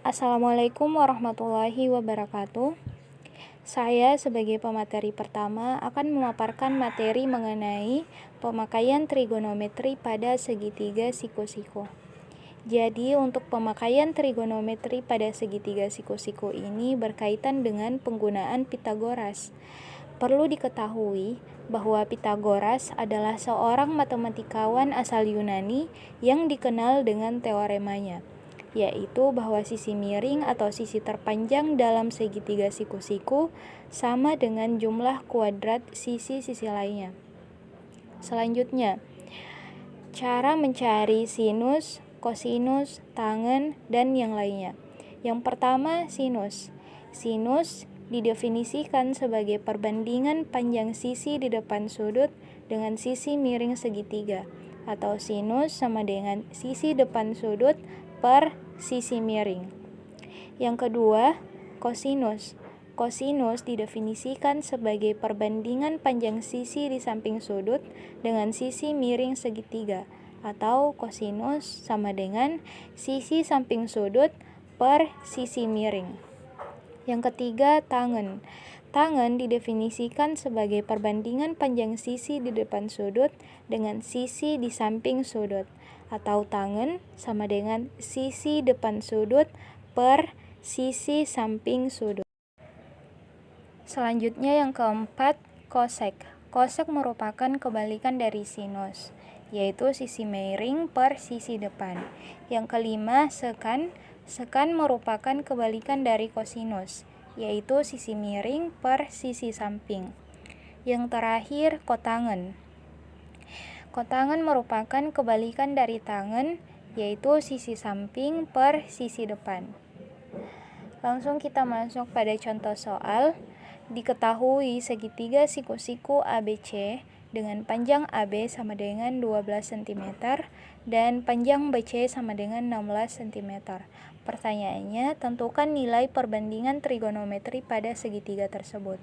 Assalamualaikum warahmatullahi wabarakatuh. Saya sebagai pemateri pertama akan memaparkan materi mengenai pemakaian trigonometri pada segitiga siku-siku. Jadi untuk pemakaian trigonometri pada segitiga siku-siku ini berkaitan dengan penggunaan Pitagoras. Perlu diketahui bahwa Pitagoras adalah seorang matematikawan asal Yunani yang dikenal dengan teoremanya, yaitu bahwa sisi miring atau sisi terpanjang dalam segitiga siku-siku sama dengan jumlah kuadrat sisi-sisi lainnya. Selanjutnya, cara mencari sinus, kosinus, tangen, dan yang lainnya. Yang pertama, sinus. Sinus didefinisikan sebagai perbandingan panjang sisi di depan sudut dengan sisi miring segitiga, atau sinus sama dengan sisi depan sudut per sisi miring. Yang kedua, kosinus. Kosinus didefinisikan sebagai perbandingan panjang sisi di samping sudut dengan sisi miring segitiga, atau kosinus sama dengan sisi samping sudut per sisi miring. Yang ketiga, tangen. Tangen didefinisikan sebagai perbandingan panjang sisi di depan sudut dengan sisi di samping sudut, atau tangen sama dengan sisi depan sudut per sisi samping sudut. Selanjutnya yang keempat, kosek. Kosek merupakan kebalikan dari sinus, yaitu sisi miring per sisi depan. Yang kelima, sekan. Sekan merupakan kebalikan dari kosinus, yaitu sisi miring per sisi samping. Yang terakhir, kotangen. Kotangen merupakan kebalikan dari tangen, yaitu sisi samping per sisi depan. Langsung kita masuk pada contoh soal. Diketahui segitiga siku-siku ABC dengan panjang AB sama dengan 12 cm dan panjang BC sama dengan 16 cm. Pertanyaannya, tentukan nilai perbandingan trigonometri pada segitiga tersebut.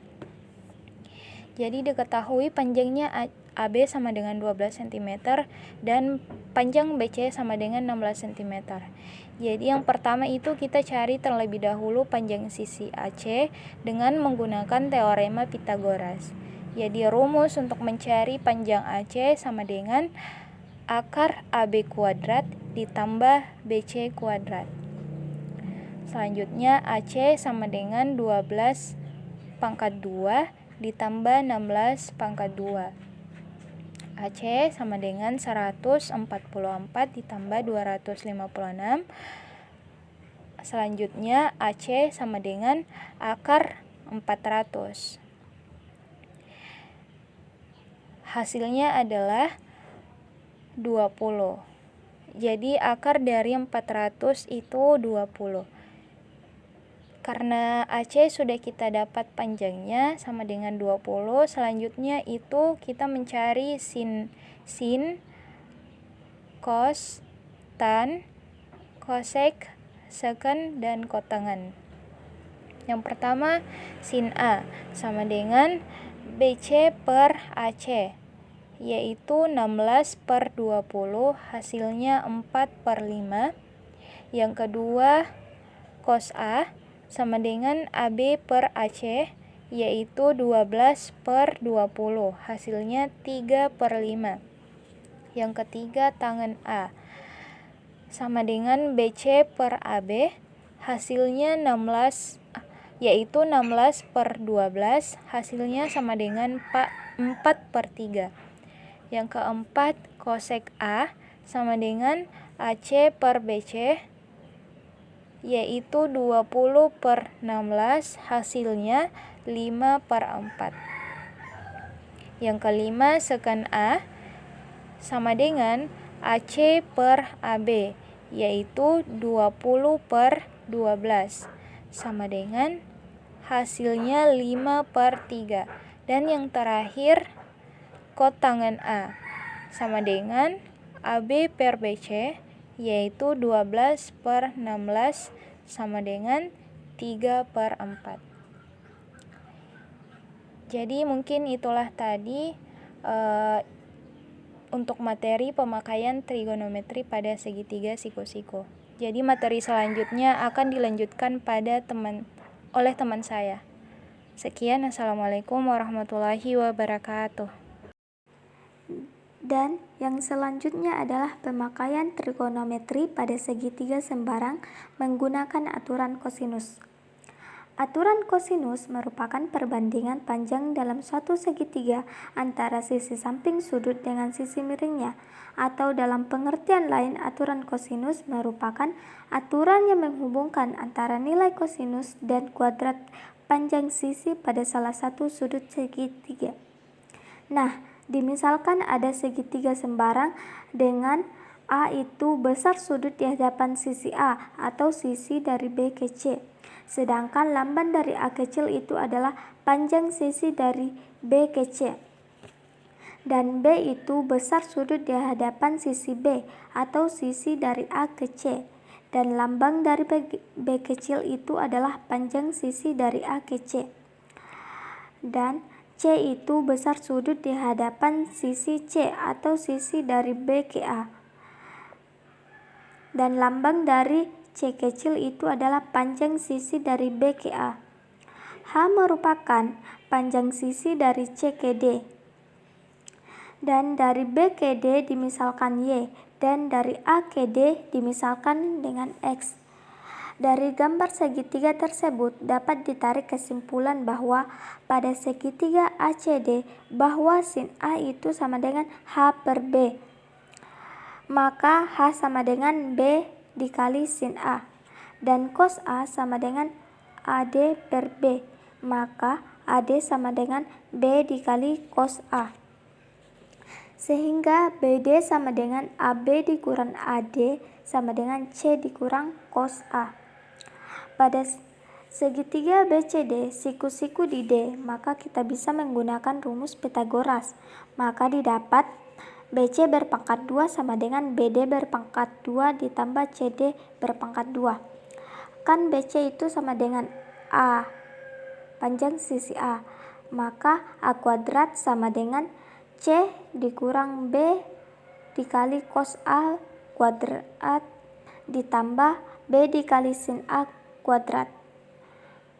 Jadi diketahui panjangnya AB sama dengan 12 cm dan panjang BC sama dengan 16 cm. Jadi yang pertama itu kita cari terlebih dahulu panjang sisi AC dengan menggunakan teorema Pitagoras. Jadi rumus untuk mencari panjang AC sama dengan akar AB kuadrat ditambah BC kuadrat. Selanjutnya AC sama dengan 12 pangkat 2 ditambah 16 pangkat 2. AC sama dengan 144 ditambah 256. Selanjutnya AC sama dengan akar 400. Hasilnya adalah 20. Jadi akar dari 400 itu 20. Karena AC sudah kita dapat panjangnya sama dengan 20, selanjutnya itu kita mencari sin, cos, tan, kosek, seken, dan kotangen. Yang pertama, sin A sama dengan BC per AC, yaitu 16 per 20, hasilnya 4 per 5. Yang kedua, cos A sama dengan AB per AC, yaitu 12 per 20, hasilnya 3 per 5. Yang ketiga, tangen A sama dengan BC per AB, hasilnya 16, yaitu 16 per 12, hasilnya sama dengan 4 per 3. Yang keempat, kosek A sama dengan AC per BC, yaitu 20 per 16, hasilnya 5 per 4. Yang kelima, seken A sama dengan AC per AB, yaitu 20 per 12, sama dengan hasilnya 5 per 3. Dan yang terakhir, kotangen A sama dengan AB per BC, yaitu 12 per 16 sama dengan 3 per 4. Jadi mungkin itulah tadi untuk materi pemakaian trigonometri pada segitiga siku-siku. Jadi materi selanjutnya akan dilanjutkan oleh teman saya. Sekian, Assalamualaikum warahmatullahi wabarakatuh. Dan yang selanjutnya adalah pemakaian trigonometri pada segitiga sembarang menggunakan aturan kosinus. Aturan kosinus merupakan perbandingan panjang dalam suatu segitiga antara sisi samping sudut dengan sisi miringnya. Atau dalam pengertian lain, aturan kosinus merupakan aturan yang menghubungkan antara nilai kosinus dan kuadrat panjang sisi pada salah satu sudut segitiga. Nah, dimisalkan ada segitiga sembarang dengan A itu besar sudut di hadapan sisi A atau sisi dari B ke C. Sedangkan lamban dari A kecil itu adalah panjang sisi dari B ke C. Dan B itu besar sudut di hadapan sisi B atau sisi dari A ke C. Dan lambang dari B kecil itu adalah panjang sisi dari A ke C. Dan C itu besar sudut di hadapan sisi C atau sisi dari B ke A. Dan lambang dari C kecil itu adalah panjang sisi dari B ke A. H merupakan panjang sisi dari C ke D. Dan dari B ke D dimisalkan Y. Dan dari A ke D dimisalkan dengan X. Dari gambar segitiga tersebut dapat ditarik kesimpulan bahwa pada segitiga ACD bahwa sin A itu sama dengan H per B. Maka H sama dengan B dikali sin A. Dan cos A sama dengan AD per B. Maka AD sama dengan B dikali cos A. Sehingga BD sama dengan AB dikurang AD sama dengan C dikurang cos A. Pada segitiga BCD siku-siku di D, maka kita bisa menggunakan rumus Pythagoras. Maka didapat BC berpangkat 2 sama dengan BD berpangkat 2 ditambah CD berpangkat 2. Kan BC itu sama dengan A, panjang sisi A. Maka A kuadrat sama dengan C dikurang B dikali cos A kuadrat ditambah B dikali sin A kuadrat.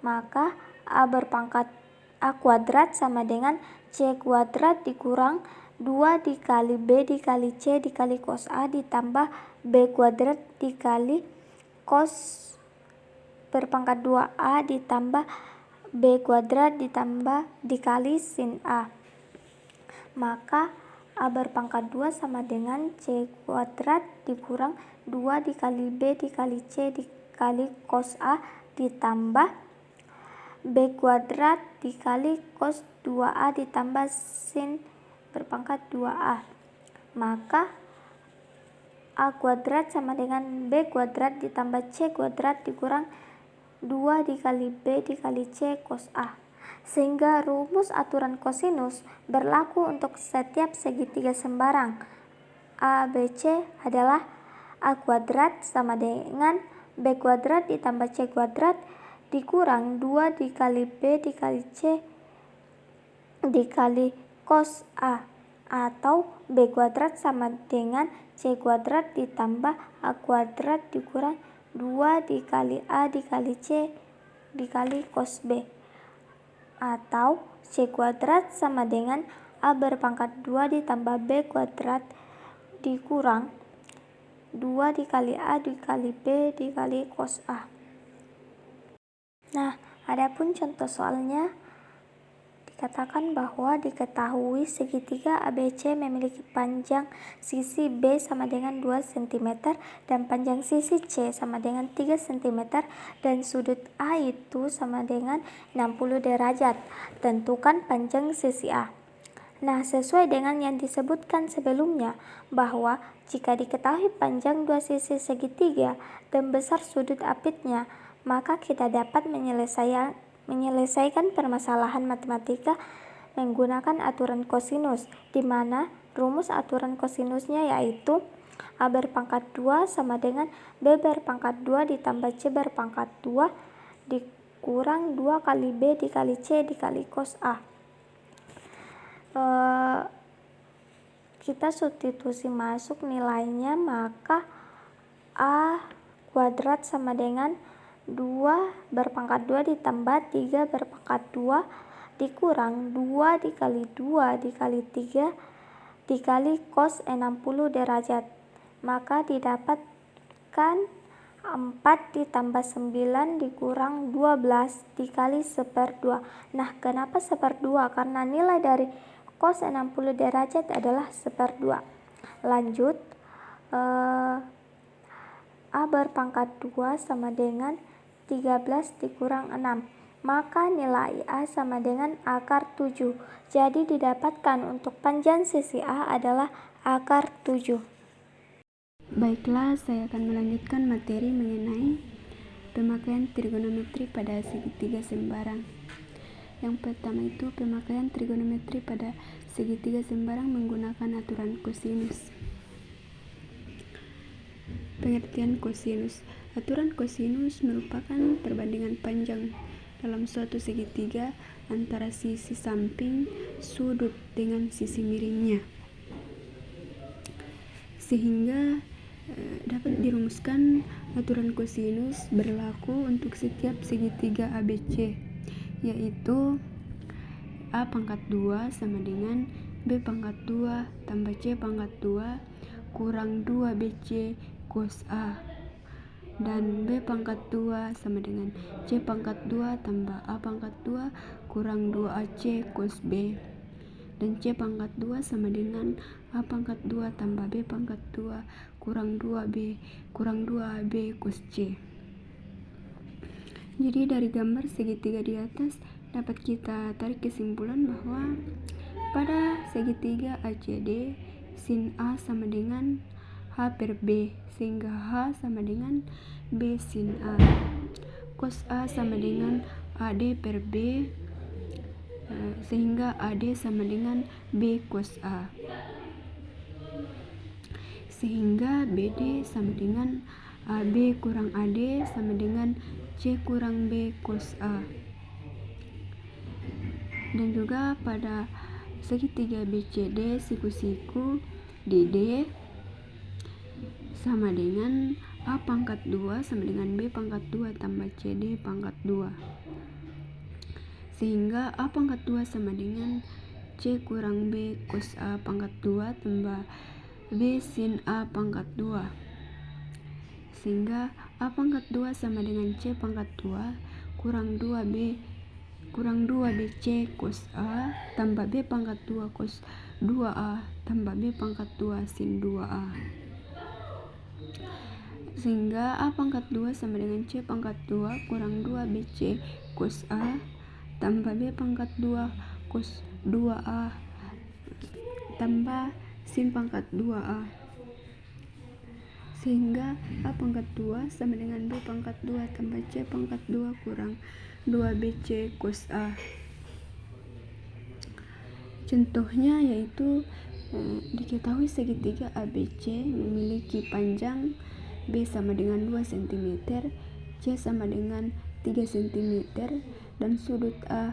Maka A kuadrat sama dengan C kuadrat dikurang 2 dikali B dikali C dikali cos A ditambah B kuadrat dikali cos berpangkat 2A ditambah B kuadrat ditambah dikali sin A. Maka A berpangkat 2 sama dengan C kuadrat dikurang 2 dikali B dikali C dikali cos A ditambah B kuadrat dikali cos 2A ditambah sin berpangkat 2A. Maka A kuadrat sama dengan B kuadrat ditambah C kuadrat dikurang 2 dikali B dikali C cos A. Sehingga rumus aturan kosinus berlaku untuk setiap segitiga sembarang. ABC adalah A kuadrat sama dengan B kuadrat ditambah C kuadrat dikurang 2 dikali B dikali C dikali cos A, atau B kuadrat sama dengan C kuadrat ditambah A kuadrat dikurang 2 dikali A dikali C dikali cos B, atau C kuadrat sama dengan A berpangkat 2 ditambah B kuadrat dikurang 2 dikali A dikali B dikali cos A. Nah, adapun contoh soalnya dikatakan bahwa diketahui segitiga ABC memiliki panjang sisi B sama dengan 2 cm dan panjang sisi C sama dengan 3 cm dan sudut A itu sama dengan 60 derajat. Tentukan panjang sisi A. Nah, sesuai dengan yang disebutkan sebelumnya bahwa jika diketahui panjang dua sisi segitiga dan besar sudut apitnya, maka kita dapat menyelesaikan permasalahan matematika menggunakan aturan kosinus, di mana rumus aturan kosinusnya yaitu A berpangkat 2 sama dengan B berpangkat 2 ditambah C berpangkat 2 dikurang 2 kali B dikali C dikali cos A. Kita substitusi masuk nilainya, maka A kuadrat sama dengan 2 berpangkat 2 ditambah 3 berpangkat 2 dikurang 2 dikali 2 dikali 3 dikali cos 60 derajat. Maka didapatkan 4 ditambah 9 dikurang 12 dikali 1/2. Nah, kenapa 1/2? Karena nilai dari cos 60 derajat adalah 1/2. Lanjut, A berpangkat 2 sama dengan 13 dikurang 6. Maka nilai A sama dengan akar 7. Jadi didapatkan untuk panjang sisi A adalah akar 7. Baiklah, saya akan melanjutkan materi mengenai pemakaian trigonometri pada segitiga sembarang. Yang pertama itu pemakaian trigonometri pada segitiga sembarang menggunakan aturan kosinus. Pengertian kosinus. Aturan kosinus merupakan perbandingan panjang dalam suatu segitiga antara sisi samping sudut dengan sisi miringnya, sehingga dapat dirumuskan aturan kosinus berlaku untuk setiap segitiga ABC, yaitu A pangkat 2 sama dengan B pangkat 2 tambah C pangkat 2 kurang 2BC cos A, dan B pangkat 2 sama dengan C pangkat 2 tambah A pangkat 2 kurang 2AC cos B, dan C pangkat 2 sama dengan A pangkat 2 tambah B pangkat 2 kurang 2B kurang 2AB cos C. Jadi dari gambar segitiga di atas dapat kita tarik kesimpulan bahwa pada segitiga ACD sin A sama dengan H per B, sehingga H sama dengan B sin A. Cos A sama dengan AD per B, sehingga AD sama dengan B cos A. Sehingga BD sama dengan AB kurang AD sama dengan C kurang B cos A. Dan juga pada segitiga BCD siku-siku di D sama dengan A pangkat 2 sama dengan B pangkat 2 tambah CD pangkat 2, sehingga A pangkat 2 sama dengan C kurang B cos A pangkat 2 tambah B sin A pangkat 2, sehingga A pangkat 2 sama dengan C pangkat 2 kurang 2BC cos A tambah B pangkat 2 cos 2A tambah B pangkat 2 sin 2A, sehingga A pangkat 2 sama dengan C pangkat 2 kurang 2BC cos A tambah B pangkat 2 cos 2A tambah sin pangkat 2A, sehingga A pangkat 2 sama dengan B pangkat 2 tambah C pangkat 2 kurang 2BC cos A. Contohnya yaitu diketahui segitiga ABC memiliki panjang B sama dengan 2 cm, C sama dengan 3 cm, dan sudut A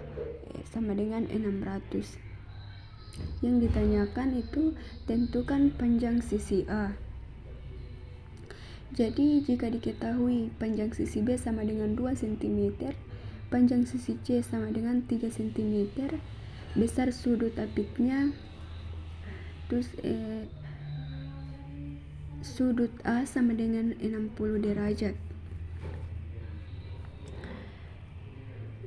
sama dengan 600. Yang ditanyakan itu tentukan panjang sisi A. Jadi jika diketahui panjang sisi B sama dengan 2 cm, panjang sisi C sama dengan 3 cm, besar sudut apitnya, terus sudut A sama dengan 60 derajat.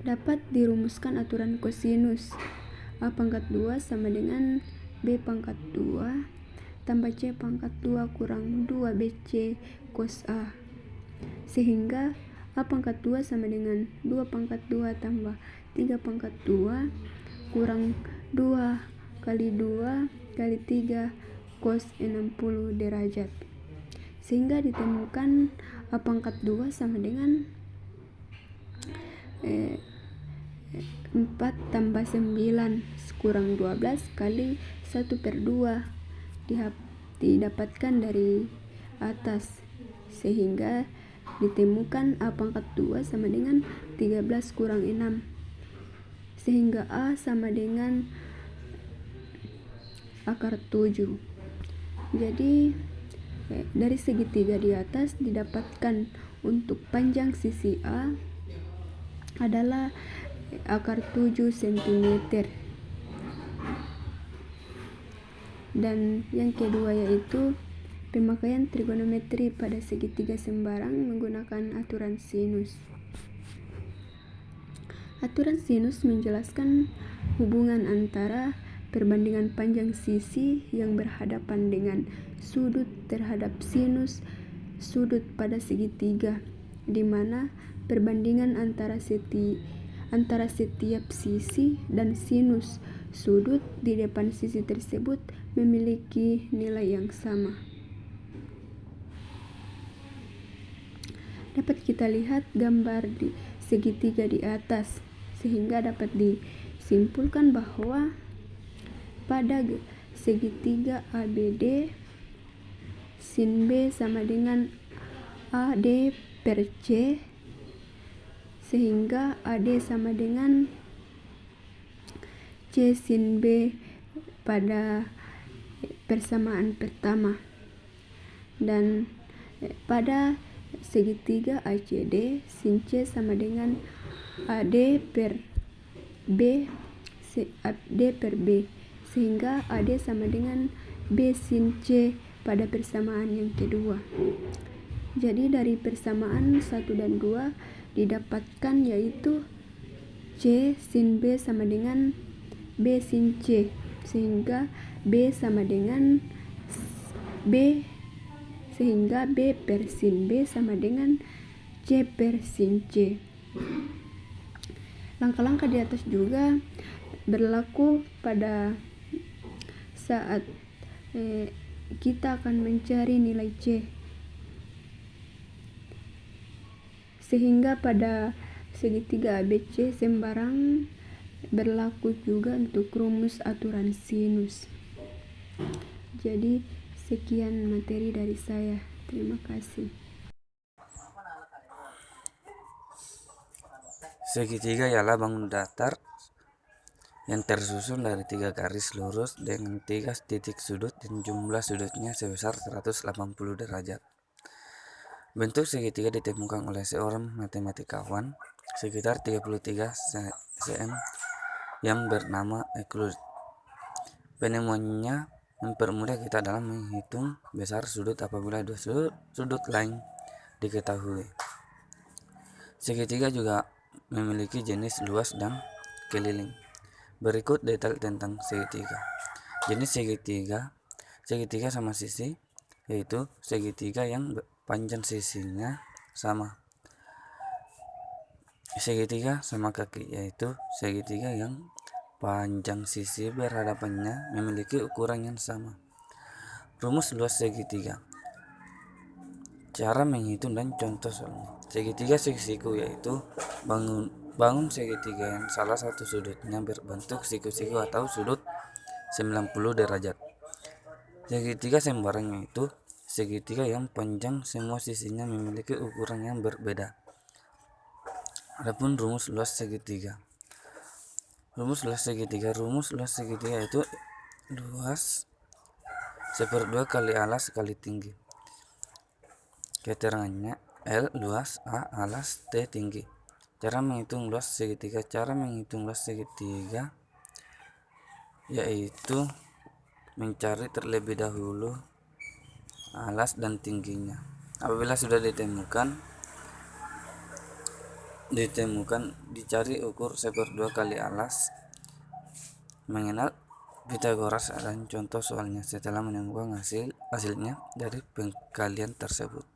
Dapat dirumuskan aturan kosinus. A pangkat 2 sama dengan B pangkat 2 tambah C pangkat 2 kurang 2BC cos A, sehingga A pangkat 2 sama dengan 2 pangkat 2 tambah 3 pangkat 2 kurang 2 kali 2 kali 3 cos 60 derajat, sehingga ditemukan A pangkat 2 sama dengan 4 tambah 9 kurang 12 kali 1/2 didapatkan dari atas, sehingga ditemukan A pangkat 2 sama dengan 13 kurang 6, sehingga A sama dengan akar 7. Jadi dari segitiga di atas didapatkan untuk panjang sisi A adalah akar 7 cm. Dan yang kedua yaitu pemakaian trigonometri pada segitiga sembarang menggunakan aturan sinus. Aturan sinus menjelaskan hubungan antara perbandingan panjang sisi yang berhadapan dengan sudut terhadap sinus sudut pada segitiga, di mana perbandingan antara setiap sisi dan sinus sudut di depan sisi tersebut memiliki nilai yang sama. Dapat kita lihat gambar di segitiga di atas, sehingga dapat disimpulkan bahwa pada segitiga ABD sin B sama dengan AD per C, sehingga AD sama dengan C sin B pada persamaan pertama. Dan pada segitiga ACD sin C sama dengan AD per B sehingga AD sama dengan B sin C pada persamaan yang kedua. Jadi dari persamaan 1 dan 2 didapatkan yaitu C sin B sama dengan B sin C, sehingga B sama dengan B sehingga B per sin B sama dengan C per sin C. Langkah-langkah di atas juga berlaku pada saat kita akan mencari nilai C, sehingga pada segitiga ABC sembarang berlaku juga untuk rumus aturan sinus. Jadi sekian materi dari saya. Terima kasih. Segitiga ialah bangun datar yang tersusun dari 3 garis lurus dengan 3 titik sudut dan jumlah sudutnya sebesar 180 derajat. Bentuk segitiga ditemukan oleh seorang matematikawan sekitar 33 cm yang bernama Euclid. Penemuannya mempermudah kita dalam menghitung besar sudut apabila dua sudut lain diketahui. Segitiga juga memiliki jenis luas dan keliling. Berikut detail tentang segitiga. Jenis segitiga sama sisi, yaitu segitiga yang panjang sisinya sama. Segitiga sama kaki, yaitu segitiga yang panjang sisi berhadapannya memiliki ukuran yang sama. Rumus luas segitiga. Cara menghitung dan contoh soalnya. Segitiga siku-siku yaitu bangun segitiga yang salah satu sudutnya berbentuk siku-siku atau sudut 90 derajat. Segitiga sembarang yaitu segitiga yang panjang semua sisinya memiliki ukuran yang berbeda. Adapun rumus luas segitiga. Rumus luas segitiga itu luas 1/2 kali alas kali tinggi. Keterangannya L luas, A alas, T tinggi. Cara menghitung luas segitiga. Yaitu mencari terlebih dahulu alas dan tingginya. Apabila sudah ditemukan dicari ukur 1/2 kali alas. Mengenal Pythagoras dan contoh soalnya setelah menemukan hasilnya dari pengkalian tersebut.